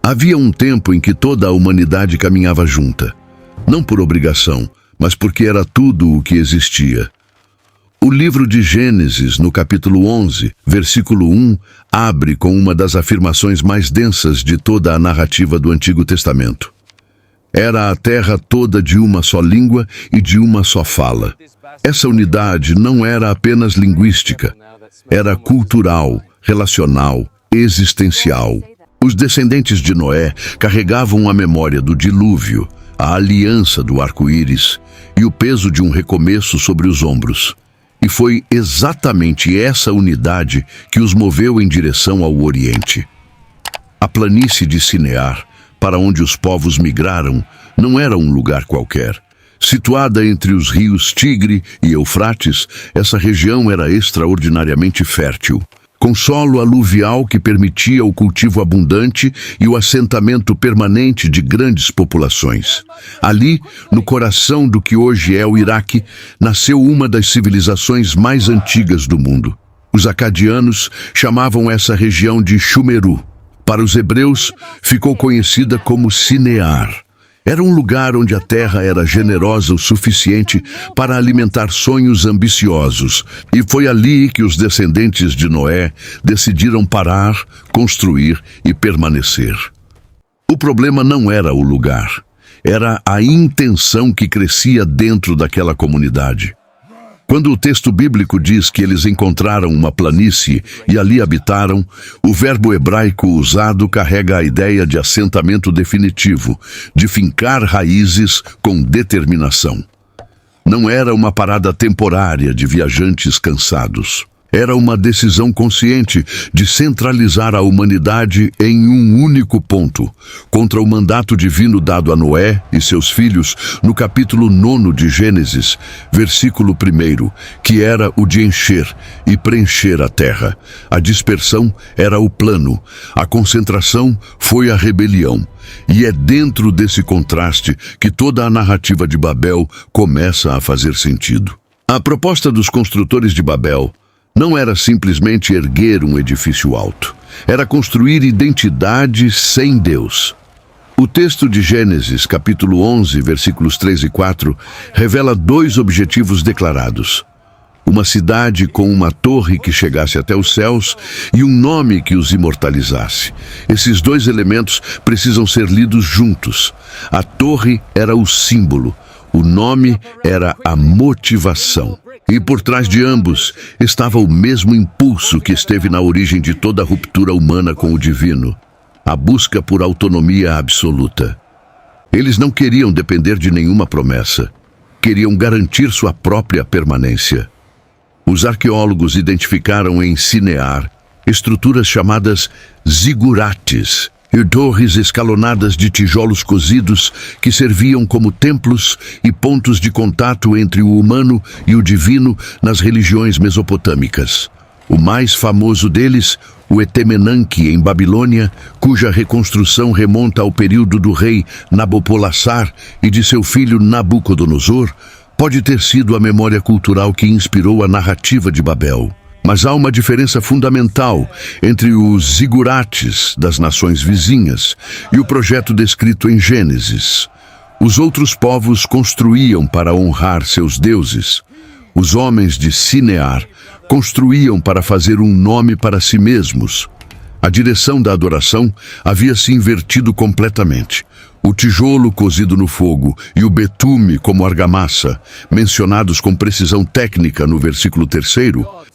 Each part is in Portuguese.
Havia um tempo em que toda a humanidade caminhava junta, não por obrigação, mas porque era tudo o que existia. O livro de Gênesis, no capítulo 11, versículo 1, abre com uma das afirmações mais densas de toda a narrativa do Antigo Testamento. Era a terra toda de uma só língua e de uma só fala. Essa unidade não era apenas linguística, era cultural, relacional, existencial. Os descendentes de Noé carregavam a memória do dilúvio, a aliança do arco-íris e o peso de um recomeço sobre os ombros. E foi exatamente essa unidade que os moveu em direção ao Oriente. A planície de Sinear, para onde os povos migraram, não era um lugar qualquer. Situada entre os rios Tigre e Eufrates, essa região era extraordinariamente fértil, com solo aluvial que permitia o cultivo abundante e o assentamento permanente de grandes populações. Ali, no coração do que hoje é o Iraque, nasceu uma das civilizações mais antigas do mundo. Os acadianos chamavam essa região de Chumeru. Para os hebreus, ficou conhecida como Sinear. Era um lugar onde a terra era generosa o suficiente para alimentar sonhos ambiciosos, e foi ali que os descendentes de Noé decidiram parar, construir e permanecer. O problema não era o lugar, era a intenção que crescia dentro daquela comunidade. Quando o texto bíblico diz que eles encontraram uma planície e ali habitaram, o verbo hebraico usado carrega a ideia de assentamento definitivo, de fincar raízes com determinação. Não era uma parada temporária de viajantes cansados. Era uma decisão consciente de centralizar a humanidade em um único ponto, contra o mandato divino dado a Noé e seus filhos no capítulo 9 de Gênesis, versículo 1, que era o de encher e preencher a terra. A dispersão era o plano, a concentração foi a rebelião. E é dentro desse contraste que toda a narrativa de Babel começa a fazer sentido. A proposta dos construtores de Babel não era simplesmente erguer um edifício alto. Era construir identidade sem Deus. O texto de Gênesis, capítulo 11, versículos 3 e 4, revela dois objetivos declarados. Uma cidade com uma torre que chegasse até os céus e um nome que os imortalizasse. Esses dois elementos precisam ser lidos juntos. A torre era o símbolo, o nome era a motivação. E por trás de ambos estava o mesmo impulso que esteve na origem de toda a ruptura humana com o divino, a busca por autonomia absoluta. Eles não queriam depender de nenhuma promessa, queriam garantir sua própria permanência. Os arqueólogos identificaram em Sinear estruturas chamadas zigurates, e torres escalonadas de tijolos cozidos que serviam como templos e pontos de contato entre o humano e o divino nas religiões mesopotâmicas. O mais famoso deles, o Etemenanque, em Babilônia, cuja reconstrução remonta ao período do rei Nabopolassar e de seu filho Nabucodonosor, pode ter sido a memória cultural que inspirou a narrativa de Babel. Mas há uma diferença fundamental entre os zigurates das nações vizinhas e o projeto descrito em Gênesis. Os outros povos construíam para honrar seus deuses. Os homens de Sinear construíam para fazer um nome para si mesmos. A direção da adoração havia se invertido completamente. O tijolo cozido no fogo e o betume como argamassa, mencionados com precisão técnica no versículo 3,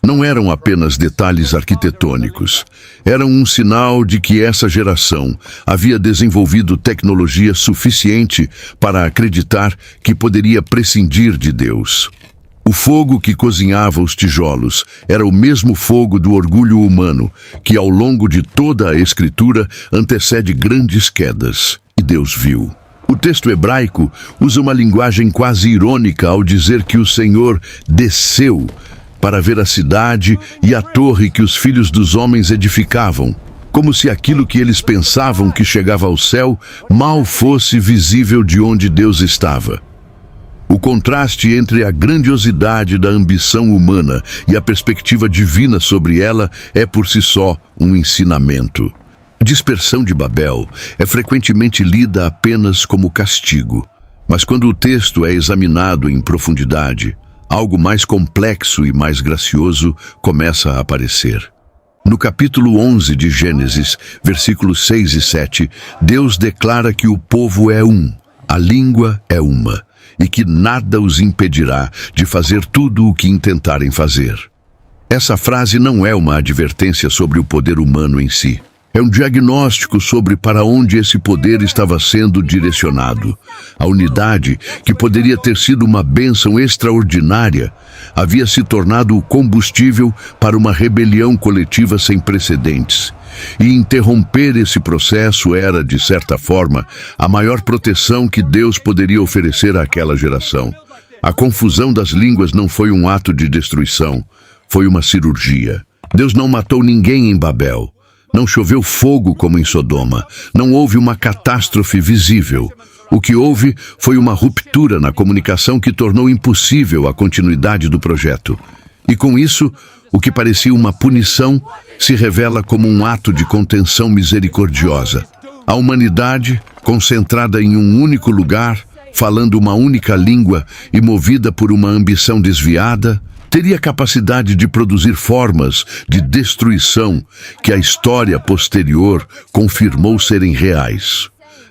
não eram apenas detalhes arquitetônicos. Eram um sinal de que essa geração havia desenvolvido tecnologia suficiente para acreditar que poderia prescindir de Deus. O fogo que cozinhava os tijolos era o mesmo fogo do orgulho humano, que ao longo de toda a Escritura antecede grandes quedas. E Deus viu. O texto hebraico usa uma linguagem quase irônica ao dizer que o Senhor desceu para ver a cidade e a torre que os filhos dos homens edificavam, como se aquilo que eles pensavam que chegava ao céu mal fosse visível de onde Deus estava. O contraste entre a grandiosidade da ambição humana e a perspectiva divina sobre ela é por si só um ensinamento. A dispersão de Babel é frequentemente lida apenas como castigo, mas quando o texto é examinado em profundidade, algo mais complexo e mais gracioso começa a aparecer. No capítulo 11 de Gênesis, versículos 6 e 7, Deus declara que o povo é um, a língua é uma, e que nada os impedirá de fazer tudo o que intentarem fazer. Essa frase não é uma advertência sobre o poder humano em si. É um diagnóstico sobre para onde esse poder estava sendo direcionado. A unidade, que poderia ter sido uma bênção extraordinária, havia se tornado o combustível para uma rebelião coletiva sem precedentes. E interromper esse processo era, de certa forma, a maior proteção que Deus poderia oferecer àquela geração. A confusão das línguas não foi um ato de destruição, foi uma cirurgia. Deus não matou ninguém em Babel. Não choveu fogo como em Sodoma. Não houve uma catástrofe visível. O que houve foi uma ruptura na comunicação que tornou impossível a continuidade do projeto. E com isso, o que parecia uma punição se revela como um ato de contenção misericordiosa. A humanidade, concentrada em um único lugar, falando uma única língua e movida por uma ambição desviada, teria capacidade de produzir formas de destruição que a história posterior confirmou serem reais.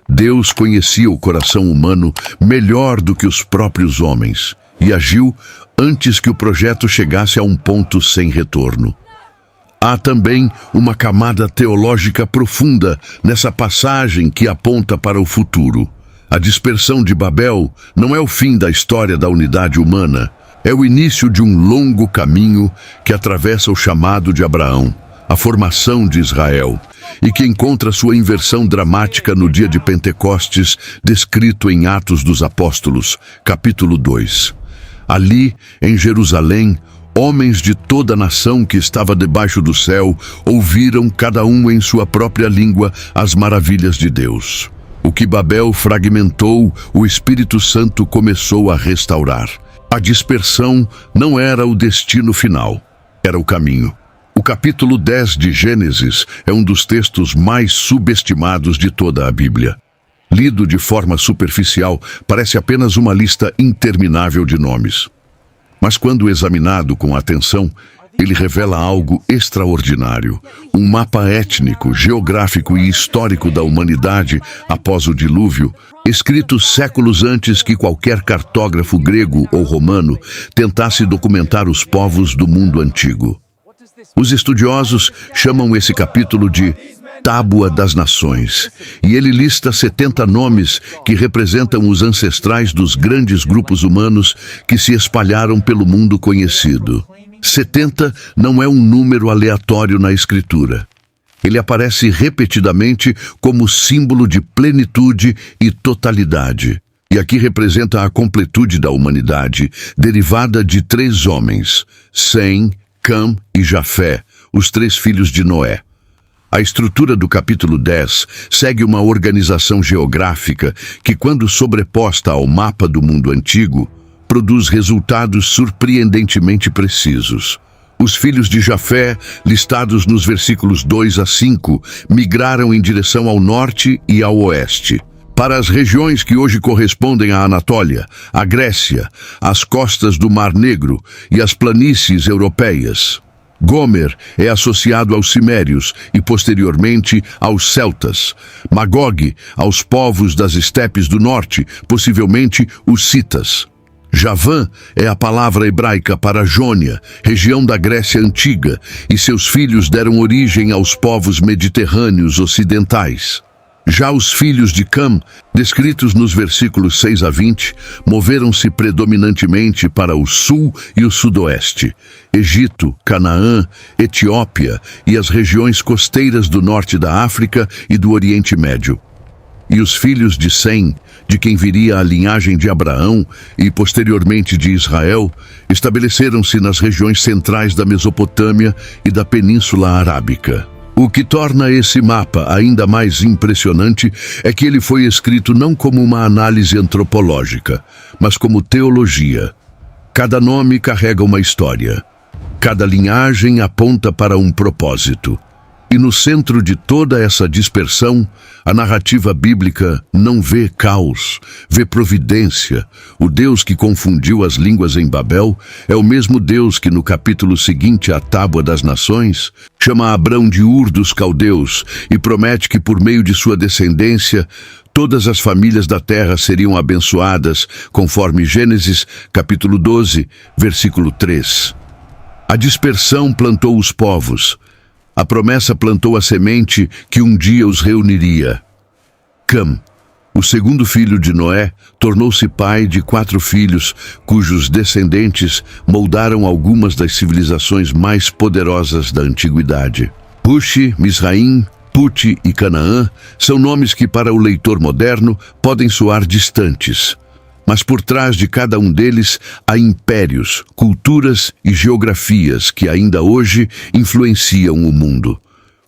Deus conhecia o coração humano melhor do que os próprios homens e agiu antes que o projeto chegasse a um ponto sem retorno. Há também uma camada teológica profunda nessa passagem que aponta para o futuro. A dispersão de Babel não é o fim da história da unidade humana. É o início de um longo caminho que atravessa o chamado de Abraão, a formação de Israel, e que encontra sua inversão dramática no dia de Pentecostes, descrito em Atos dos Apóstolos, capítulo 2. Ali, em Jerusalém, homens de toda a nação que estava debaixo do céu ouviram, cada um em sua própria língua, as maravilhas de Deus. O que Babel fragmentou, o Espírito Santo começou a restaurar. A dispersão não era o destino final, era o caminho. O capítulo 10 de Gênesis é um dos textos mais subestimados de toda a Bíblia. Lido de forma superficial, parece apenas uma lista interminável de nomes. Mas quando examinado com atenção, ele revela algo extraordinário, um mapa étnico, geográfico e histórico da humanidade após o dilúvio, escrito séculos antes que qualquer cartógrafo grego ou romano tentasse documentar os povos do mundo antigo. Os estudiosos chamam esse capítulo de Tábua das Nações, e ele lista 70 nomes que representam os ancestrais dos grandes grupos humanos que se espalharam pelo mundo conhecido. 70 não é um número aleatório na Escritura. Ele aparece repetidamente como símbolo de plenitude e totalidade. E aqui representa a completude da humanidade, derivada de 3 homens, Sem, Cam e Jafé, os 3 filhos de Noé. A estrutura do capítulo 10 segue uma organização geográfica que, quando sobreposta ao mapa do mundo antigo, produz resultados surpreendentemente precisos. Os filhos de Jafé, listados nos versículos 2 a 5, migraram em direção ao norte e ao oeste, para as regiões que hoje correspondem à Anatólia, à Grécia, às costas do Mar Negro e às planícies europeias. Gomer é associado aos Cimérios e, posteriormente, aos Celtas. Magog, aos povos das estepes do norte, possivelmente os Citas. Javã é a palavra hebraica para Jônia, região da Grécia Antiga, e seus filhos deram origem aos povos mediterrâneos ocidentais. Já os filhos de Cam, descritos nos versículos 6 a 20, moveram-se predominantemente para o sul e o sudoeste, Egito, Canaã, Etiópia e as regiões costeiras do norte da África e do Oriente Médio. E os filhos de Sem, de quem viria a linhagem de Abraão e posteriormente de Israel, estabeleceram-se nas regiões centrais da Mesopotâmia e da Península Arábica. O que torna esse mapa ainda mais impressionante é que ele foi escrito não como uma análise antropológica, mas como teologia. Cada nome carrega uma história. Cada linhagem aponta para um propósito. E no centro de toda essa dispersão, a narrativa bíblica não vê caos, vê providência. O Deus que confundiu as línguas em Babel é o mesmo Deus que no capítulo seguinte à Tábua das Nações chama Abrão de Ur dos Caldeus e promete que por meio de sua descendência todas as famílias da terra seriam abençoadas, conforme Gênesis capítulo 12, versículo 3. A dispersão plantou os povos. A promessa plantou a semente que um dia os reuniria. Cam, o segundo filho de Noé, tornou-se pai de 4 filhos, cujos descendentes moldaram algumas das civilizações mais poderosas da antiguidade. Cuxi, Misraim, Puti e Canaã são nomes que para o leitor moderno podem soar distantes. Mas por trás de cada um deles há impérios, culturas e geografias que ainda hoje influenciam o mundo.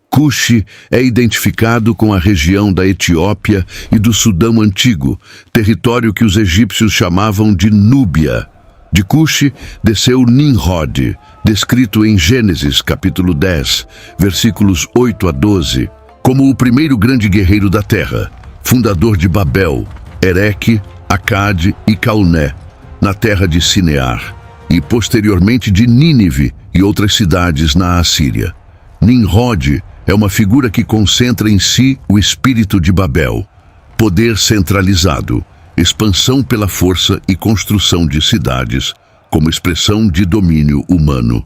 Cuxi é identificado com a região da Etiópia e do Sudão Antigo, território que os egípcios chamavam de Núbia. De Cuxi desceu Nimrod, descrito em Gênesis capítulo 10, versículos 8 a 12, como o primeiro grande guerreiro da terra, fundador de Babel, Ereque, Acade e Calné, na terra de Sinear, e posteriormente de Nínive e outras cidades na Assíria. Nimrod é uma figura que concentra em si o espírito de Babel, poder centralizado, expansão pela força e construção de cidades, como expressão de domínio humano.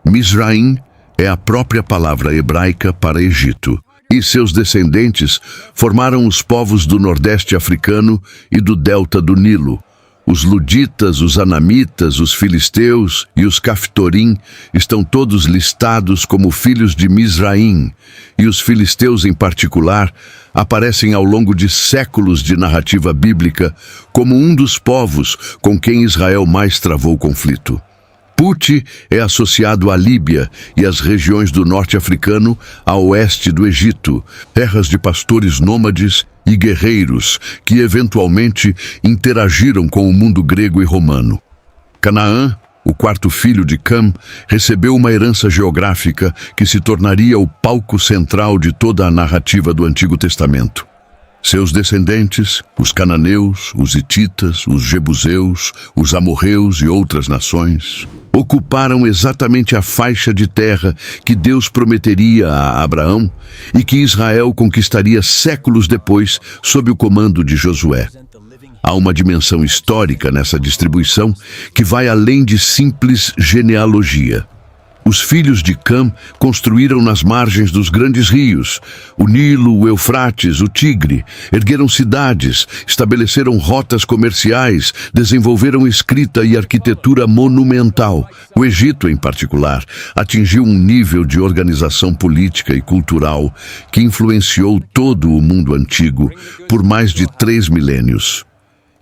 Misraim é a própria palavra hebraica para Egito, e seus descendentes formaram os povos do Nordeste africano e do delta do Nilo. Os luditas, os anamitas, os filisteus e os caftorim estão todos listados como filhos de Misraim, e os filisteus em particular aparecem ao longo de séculos de narrativa bíblica como um dos povos com quem Israel mais travou conflito. Puti é associado à Líbia e às regiões do norte africano a oeste do Egito, terras de pastores nômades e guerreiros que eventualmente interagiram com o mundo grego e romano. Canaã, o 4º filho de Cam, recebeu uma herança geográfica que se tornaria o palco central de toda a narrativa do Antigo Testamento. Seus descendentes, os cananeus, os hititas, os jebuseus, os amorreus e outras nações, ocuparam exatamente a faixa de terra que Deus prometeria a Abraão e que Israel conquistaria séculos depois sob o comando de Josué. Há uma dimensão histórica nessa distribuição que vai além de simples genealogia. Os filhos de Cam construíram nas margens dos grandes rios, o Nilo, o Eufrates, o Tigre, ergueram cidades, estabeleceram rotas comerciais, desenvolveram escrita e arquitetura monumental. O Egito, em particular, atingiu um nível de organização política e cultural que influenciou todo o mundo antigo por mais de 3 milênios.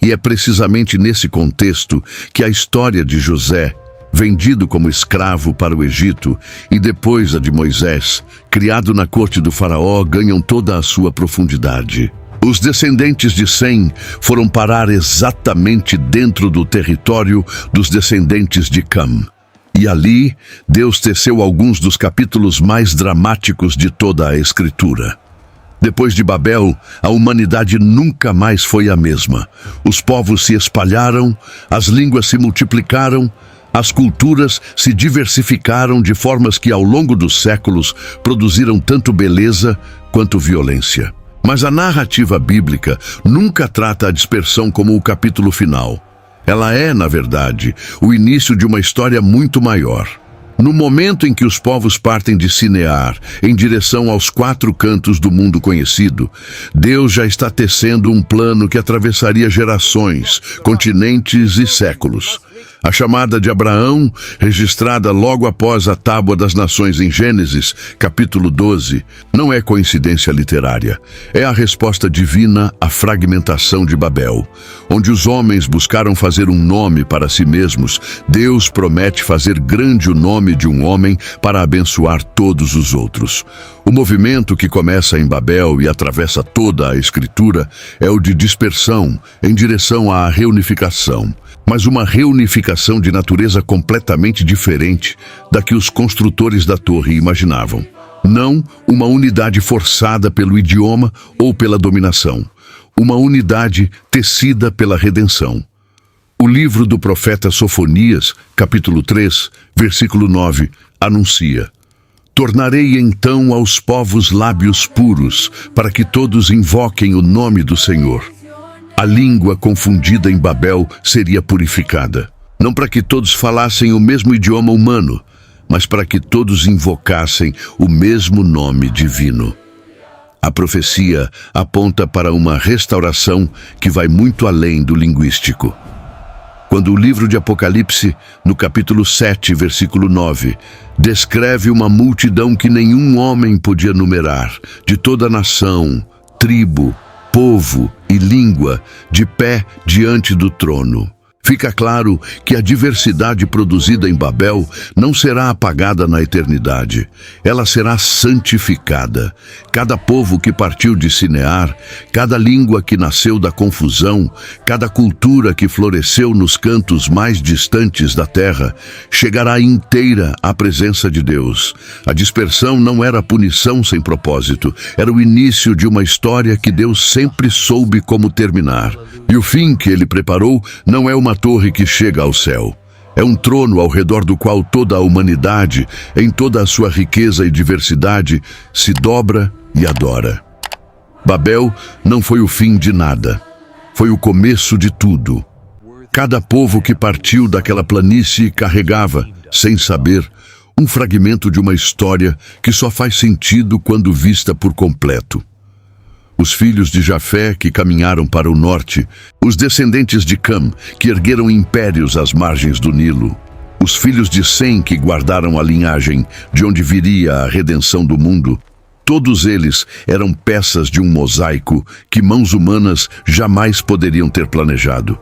E é precisamente nesse contexto que a história de José, vendido como escravo para o Egito, e depois a de Moisés, criado na corte do faraó, ganham toda a sua profundidade. Os descendentes de Sem foram parar exatamente dentro do território dos descendentes de Cam. E ali, Deus teceu alguns dos capítulos mais dramáticos de toda a Escritura. Depois de Babel, a humanidade nunca mais foi a mesma. Os povos se espalharam, as línguas se multiplicaram, as culturas se diversificaram de formas que ao longo dos séculos produziram tanto beleza quanto violência. Mas a narrativa bíblica nunca trata a dispersão como o capítulo final. Ela é, na verdade, o início de uma história muito maior. No momento em que os povos partem de Sinear em direção aos 4 cantos do mundo conhecido, Deus já está tecendo um plano que atravessaria gerações, continentes e séculos. A chamada de Abraão, registrada logo após a Tábua das Nações em Gênesis, capítulo 12, não é coincidência literária. É a resposta divina à fragmentação de Babel. Onde os homens buscaram fazer um nome para si mesmos, Deus promete fazer grande o nome de um homem para abençoar todos os outros. O movimento que começa em Babel e atravessa toda a Escritura é o de dispersão em direção à reunificação. Mas uma reunificação de natureza completamente diferente da que os construtores da torre imaginavam. Não uma unidade forçada pelo idioma ou pela dominação. Uma unidade tecida pela redenção. O livro do profeta Sofonias, capítulo 3, versículo 9, anuncia: tornarei então aos povos lábios puros, para que todos invoquem o nome do Senhor. A língua confundida em Babel seria purificada, não para que todos falassem o mesmo idioma humano, mas para que todos invocassem o mesmo nome divino. A profecia aponta para uma restauração que vai muito além do linguístico. Quando o livro de Apocalipse, no capítulo 7, versículo 9, descreve uma multidão que nenhum homem podia numerar, de toda nação, tribo, povo e língua, de pé diante do trono. Fica claro que a diversidade produzida em Babel não será apagada na eternidade. Ela será santificada. Cada povo que partiu de Sinear, cada língua que nasceu da confusão, cada cultura que floresceu nos cantos mais distantes da terra, chegará inteira à presença de Deus. A dispersão não era punição sem propósito, era o início de uma história que Deus sempre soube como terminar. E o fim que ele preparou não é uma torre que chega ao céu. É um trono ao redor do qual toda a humanidade, em toda a sua riqueza e diversidade, se dobra e adora. Babel não foi o fim de nada. Foi o começo de tudo. Cada povo que partiu daquela planície carregava, sem saber, um fragmento de uma história que só faz sentido quando vista por completo. Os filhos de Jafé que caminharam para o norte, os descendentes de Cam que ergueram impérios às margens do Nilo, os filhos de Sem que guardaram a linhagem de onde viria a redenção do mundo, todos eles eram peças de um mosaico que mãos humanas jamais poderiam ter planejado.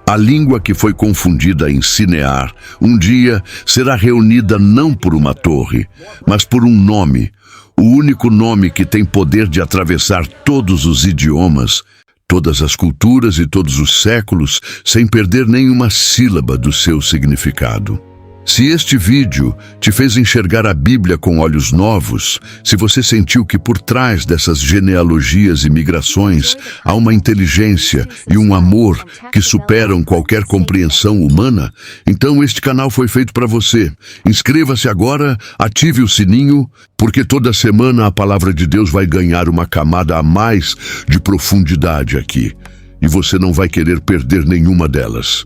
A língua que foi confundida em Sinear, um dia será reunida não por uma torre, mas por um nome, o único nome que tem poder de atravessar todos os idiomas, todas as culturas e todos os séculos, sem perder nenhuma sílaba do seu significado. Se este vídeo te fez enxergar a Bíblia com olhos novos, se você sentiu que por trás dessas genealogias e migrações há uma inteligência e um amor que superam qualquer compreensão humana, então este canal foi feito para você. Inscreva-se agora, ative o sininho, porque toda semana a palavra de Deus vai ganhar uma camada a mais de profundidade aqui, e você não vai querer perder nenhuma delas.